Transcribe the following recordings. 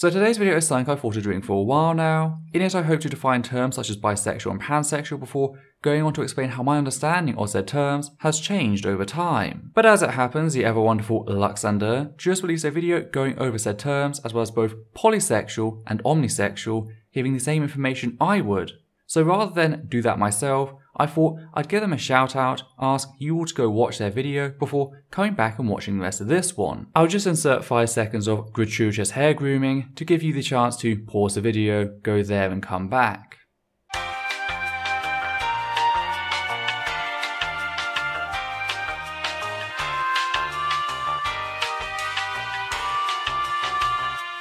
So today's video is something I've thought of doing for a while now. In it I hope to define terms such as bisexual and pansexual before going on to explain how my understanding of said terms has changed over time. But as it happens, the ever wonderful Luxander just released a video going over said terms as well as both polysexual and omnisexual, giving the same information I would. So rather than do that myself, I thought I'd give them a shout out, ask you all to go watch their video before coming back and watching the rest of this one. I'll just insert 5 seconds of gratuitous hair grooming to give you the chance to pause the video, go there and come back.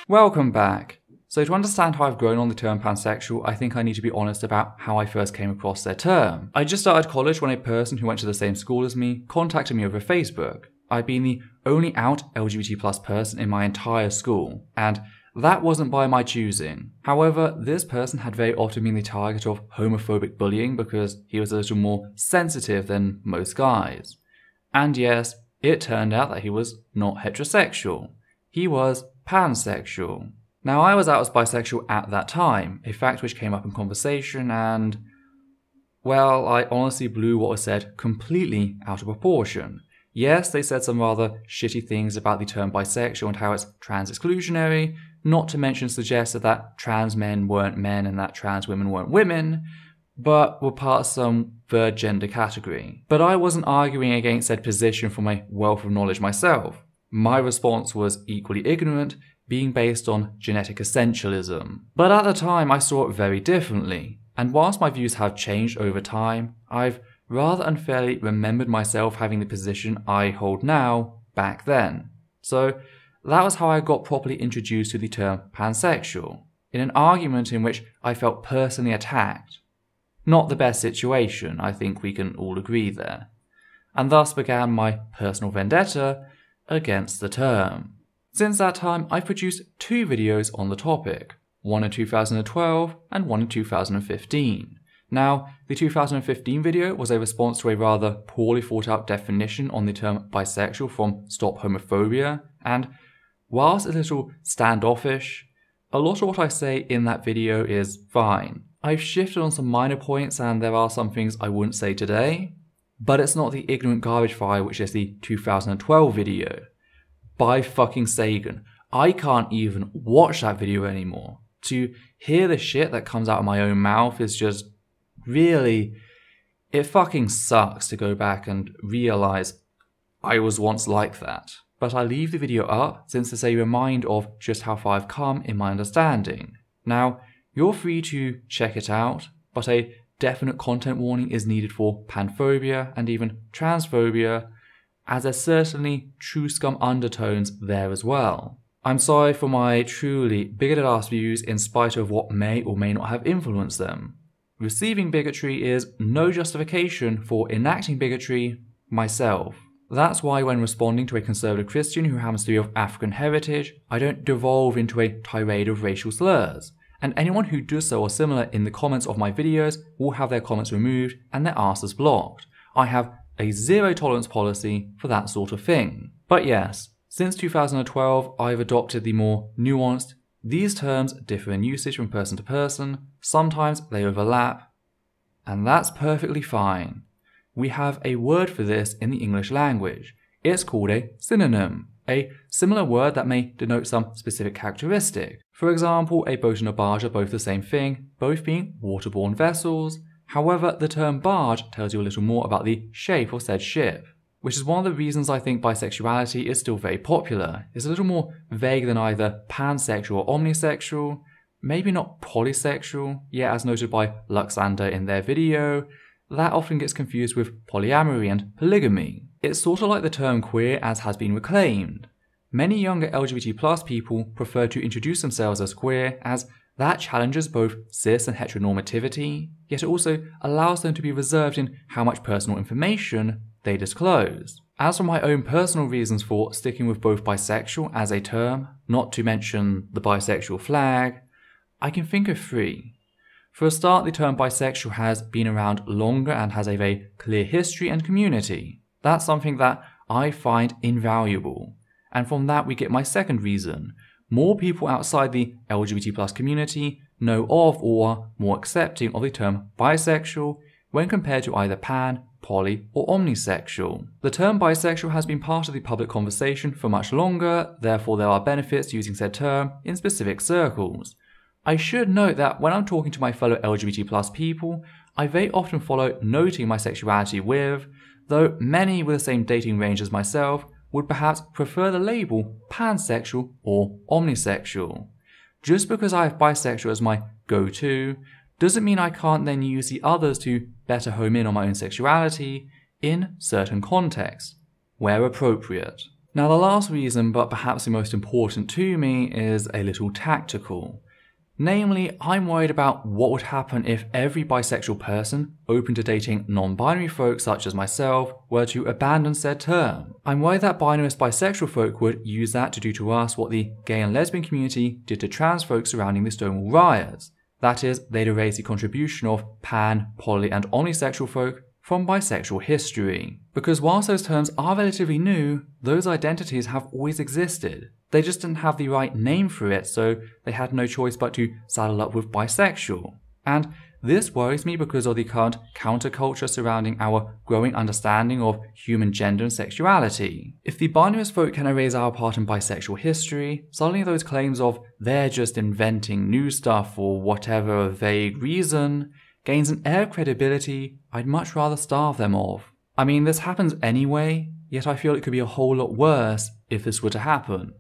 Welcome back. So to understand how I've grown on the term pansexual, I think I need to be honest about how I first came across their term. I just started college when a person who went to the same school as me contacted me over Facebook. I'd been the only out LGBT+ person in my entire school, and that wasn't by my choosing. However, this person had very often been the target of homophobic bullying because he was a little more sensitive than most guys. And yes, it turned out that he was not heterosexual. He was pansexual. Now, I was out as bisexual at that time, a fact which came up in conversation and, well, I honestly blew what was said completely out of proportion. Yes, they said some rather shitty things about the term bisexual and how it's trans-exclusionary, not to mention suggested that trans men weren't men and that trans women weren't women, but were part of some third gender category. But I wasn't arguing against said position from a wealth of knowledge myself. My response was equally ignorant, being based on genetic essentialism. But at the time I saw it very differently, and whilst my views have changed over time, I've rather unfairly remembered myself having the position I hold now back then. So that was how I got properly introduced to the term pansexual, in an argument in which I felt personally attacked. Not the best situation, I think we can all agree there. And thus began my personal vendetta against the term. Since that time, I've produced 2 videos on the topic, one in 2012 and one in 2015. Now, the 2015 video was a response to a rather poorly thought out definition on the term bisexual from Stop Homophobia, and whilst a little standoffish, a lot of what I say in that video is fine. I've shifted on some minor points and there are some things I wouldn't say today, but it's not the ignorant garbage fire which is the 2012 video. By fucking Sagan, I can't even watch that video anymore. To hear the shit that comes out of my own mouth is just really, it fucking sucks to go back and realize I was once like that. But I leave the video up since it's a reminder of just how far I've come in my understanding. Now, you're free to check it out, but a definite content warning is needed for panphobia and even transphobia, as there's certainly true scum undertones there as well. I'm sorry for my truly bigoted ass views in spite of what may or may not have influenced them. Receiving bigotry is no justification for enacting bigotry myself. That's why when responding to a conservative Christian who happens to be of African heritage, I don't devolve into a tirade of racial slurs. And anyone who does so or similar in the comments of my videos will have their comments removed and their asses blocked. I have a zero tolerance policy for that sort of thing. But yes, since 2012 I've adopted the more nuanced, these terms differ in usage from person to person, sometimes they overlap, and that's perfectly fine. We have a word for this in the English language. It's called a synonym, a similar word that may denote some specific characteristic. For example, a boat and a barge are both the same thing, both being waterborne vessels. However, the term barge tells you a little more about the shape of said ship, which is one of the reasons I think bisexuality is still very popular. It's a little more vague than either pansexual or omnisexual, maybe not polysexual, yet as noted by Luxander in their video, that often gets confused with polyamory and polygamy. It's sort of like the term queer as has been reclaimed. Many younger LGBT+ people prefer to introduce themselves as queer as that challenges both cis and heteronormativity, yet it also allows them to be reserved in how much personal information they disclose. As for my own personal reasons for sticking with both bisexual as a term, not to mention the bisexual flag, I can think of 3. For a start, the term bisexual has been around longer and has a very clear history and community. That's something that I find invaluable. And from that we get my second reason. more people outside the LGBT+ community know of or are more accepting of the term bisexual when compared to either pan, poly, or omnisexual. The term bisexual has been part of the public conversation for much longer, therefore there are benefits to using said term in specific circles. I should note that when I'm talking to my fellow LGBT+ people, I very often follow noting my sexuality with, though many with the same dating range as myself would perhaps prefer the label pansexual or omnisexual. Just because I have bisexual as my go-to doesn't mean I can't then use the others to better home in on my own sexuality in certain contexts, where appropriate. Now the last reason, but perhaps the most important to me, is a little tactical. Namely, I'm worried about what would happen if every bisexual person open to dating non-binary folk such as myself were to abandon said term. I'm worried that binarist bisexual folk would use that to do to us what the gay and lesbian community did to trans folk surrounding the Stonewall riots. That is, they'd erase the contribution of pan, poly and omnisexual folk from bisexual history. Because whilst those terms are relatively new, those identities have always existed. They just didn't have the right name for it, so they had no choice but to saddle up with bisexual. And this worries me because of the current counterculture surrounding our growing understanding of human gender and sexuality. If the binarist folk can erase our part in bisexual history, suddenly those claims of they're just inventing new stuff for whatever vague reason gains an air of credibility I'd much rather starve them of. I mean, this happens anyway, yet I feel it could be a whole lot worse if this were to happen.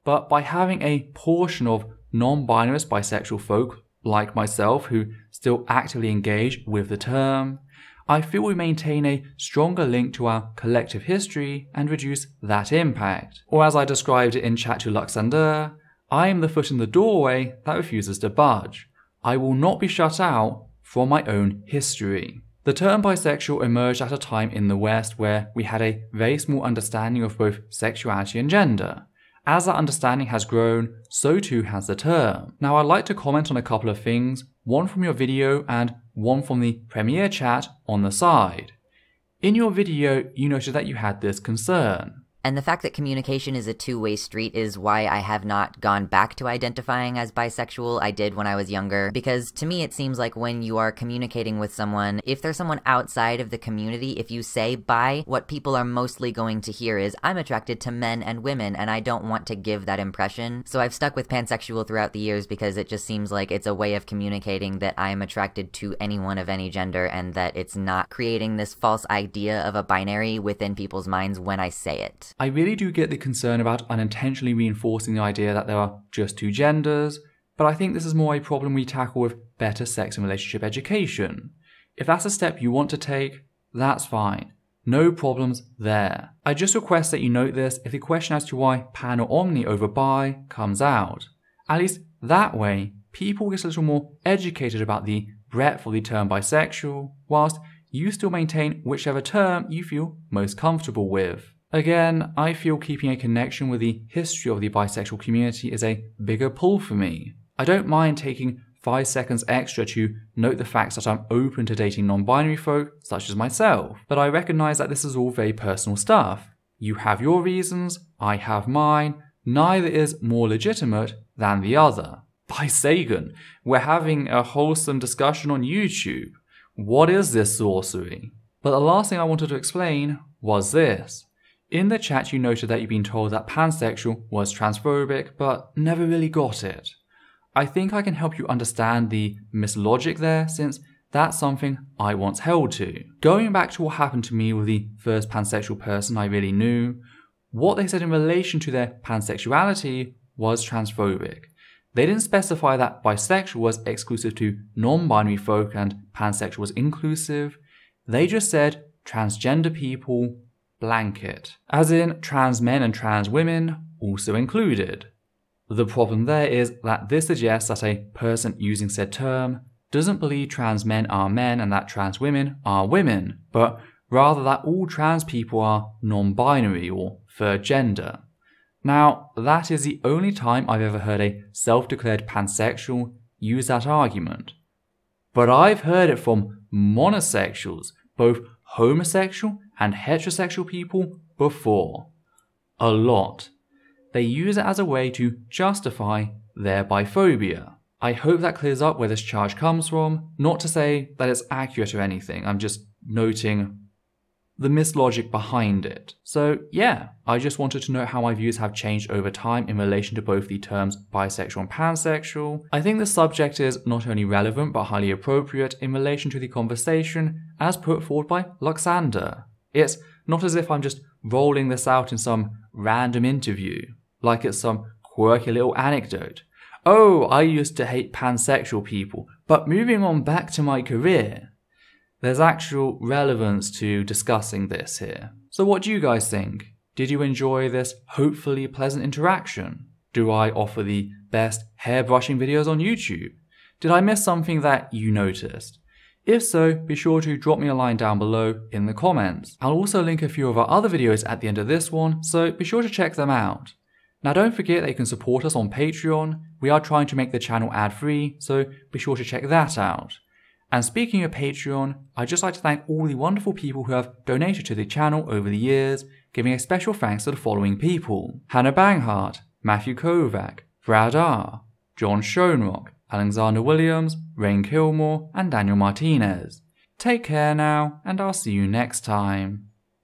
But by having a portion of non-binarist bisexual folk like myself who still actively engage with the term, I feel we maintain a stronger link to our collective history and reduce that impact. Or as I described it in chat to Luxander, I am the foot in the doorway that refuses to budge. I will not be shut out from my own history. The term bisexual emerged at a time in the West where we had a very small understanding of both sexuality and gender. As that understanding has grown, so too has the term. Now I'd like to comment on a couple of things, one from your video and one from the premiere chat on the side. In your video, you noted that you had this concern. And the fact that communication is a two-way street is why I have not gone back to identifying as bisexual. I did when I was younger, because to me it seems like when you are communicating with someone, if there's someone outside of the community, if you say bi, what people are mostly going to hear is, I'm attracted to men and women, and I don't want to give that impression. So I've stuck with pansexual throughout the years because it just seems like it's a way of communicating that I am attracted to anyone of any gender, and that it's not creating this false idea of a binary within people's minds when I say it. I really do get the concern about unintentionally reinforcing the idea that there are just two genders, but I think this is more a problem we tackle with better sex and relationship education. If that's a step you want to take, that's fine. No problems there. I just request that you note this if the question as to why pan or omni over bi comes out. At least that way, people get a little more educated about the breadth of the term bisexual, whilst you still maintain whichever term you feel most comfortable with. Again, I feel keeping a connection with the history of the bisexual community is a bigger pull for me. I don't mind taking 5 seconds extra to note the facts that I'm open to dating non-binary folk, such as myself, but I recognise that this is all very personal stuff. You have your reasons, I have mine, neither is more legitimate than the other. By Sagan, we're having a wholesome discussion on YouTube. What is this sorcery? But the last thing I wanted to explain was this. In the chat you noted that you've been told that pansexual was transphobic, but never really got it. I think I can help you understand the mislogic there, since that's something I once held to. Going back to what happened to me with the first pansexual person I really knew, what they said in relation to their pansexuality was transphobic. They didn't specify that bisexual was exclusive to non-binary folk and pansexual was inclusive. They just said transgender people blanket, as in trans men and trans women also included. The problem there is that this suggests that a person using said term doesn't believe trans men are men and that trans women are women, but rather that all trans people are non-binary or third gender. Now, that is the only time I've ever heard a self-declared pansexual use that argument. But I've heard it from monosexuals, both homosexual and heterosexual people before. A lot. they use it as a way to justify their biphobia. I hope that clears up where this charge comes from. Not to say that it's accurate or anything, I'm just noting the mislogic behind it. So yeah, I just wanted to know how my views have changed over time in relation to both the terms bisexual and pansexual. I think the subject is not only relevant but highly appropriate in relation to the conversation as put forward by Luxander. It's not as if I'm just rolling this out in some random interview, like it's some quirky little anecdote. Oh, I used to hate pansexual people, but moving on back to my career. There's actual relevance to discussing this here. So what do you guys think? Did you enjoy this hopefully pleasant interaction? Do I offer the best hair brushing videos on YouTube? Did I miss something that you noticed? If so, be sure to drop me a line down below in the comments. I'll also link a few of our other videos at the end of this one, so be sure to check them out. Now don't forget that you can support us on Patreon. We are trying to make the channel ad-free, so be sure to check that out. And speaking of Patreon, I'd just like to thank all the wonderful people who have donated to the channel over the years, giving a special thanks to the following people: Hannah Banghart, Matthew Kovac, Brad R, John Schoenrock, Alexander Williams, Rain Kilmore, and Daniel Martinez. Take care now, and I'll see you next time.